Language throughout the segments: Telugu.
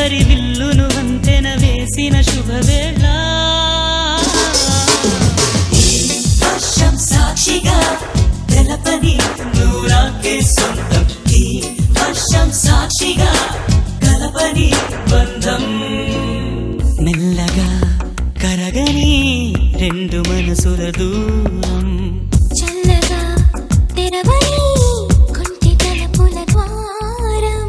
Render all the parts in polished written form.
హరివిల్లును వంతెన వేసిన శుభవేళ వర్షం సాక్షిగా తెలపని నూరాకే సొంతం ఈ వర్షం సాక్షిగా కలపని బంధం మెల్లగా కరగని రెండు మనసుల దూరం చల్లగా తెరవని కొంటి తలుపుల ద్వారం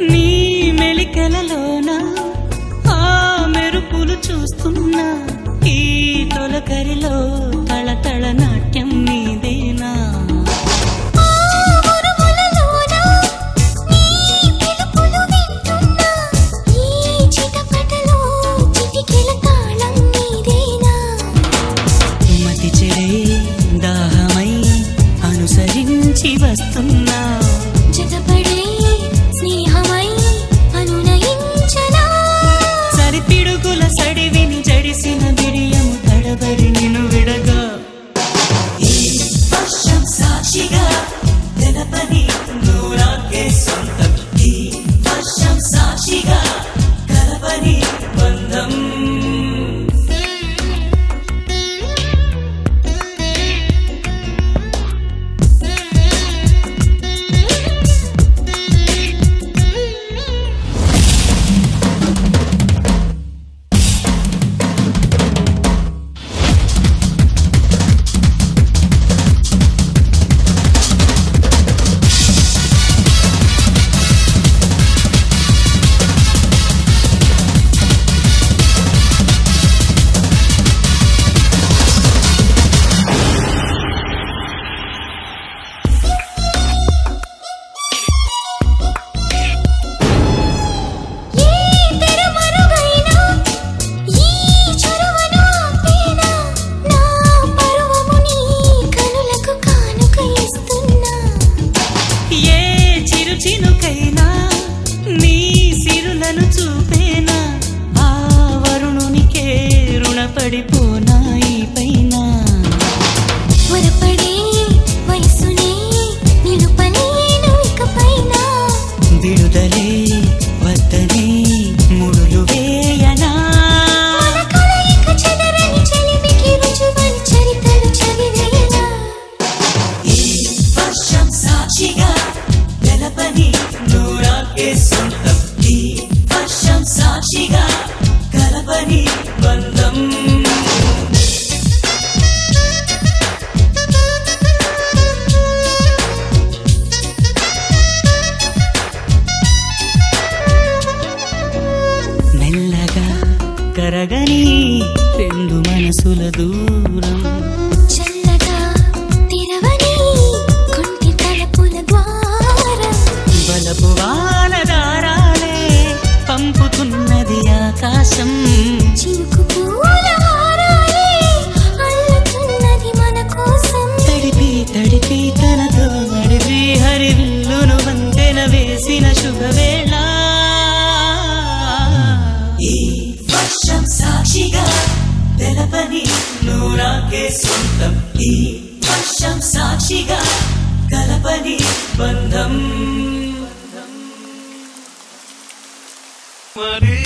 నీ మెలికలలోన ఆ మెరుపులు చూస్తున్నా ఈ తొలకరిలో తళతళ నాట్యం నీదేనా మతి చెడే దాహమై అనుసరించి వస్తున్నా సరిపిడుగుల సడివిని జడిసిన బిడియము తడబడి నిన్ను విడగా ఈ వర్షం సాక్షిగా తెలపని నూరాకే సొంతం ఈ వర్షం సాక్షిగా కలపని బంధం చినుకైనా నీ సిరులను చూపేనా ఆ వరుణునికే రుణపడిపోనా ఈ పైన విడుదలే వద్దనే ముడులు వేయనా ఈ వర్షం సాక్షిగా తెలపని నూరాకే సొంతం ఈ వర్షం సాక్షిగా కలపని బంధం మెల్లగా కరగని రెండు మనసుల దూరం చల్లగా తెరవని కొంటి తలుపుల ద్వారం బలపు వానదారాలే పంపుతున్నది ఆకాశం చినుకు పూల హారాలే అల్లుతున్నది మన కోసం తడిపి తడిపి తనతో నడిపి హరివిల్లును వంతెన వేసిన శుభవేళ ఈ వర్షం సాక్షిగా తెలపని నూరాకే సొంతం ఈ వర్షం సాక్షిగా కలపని బంధం మరి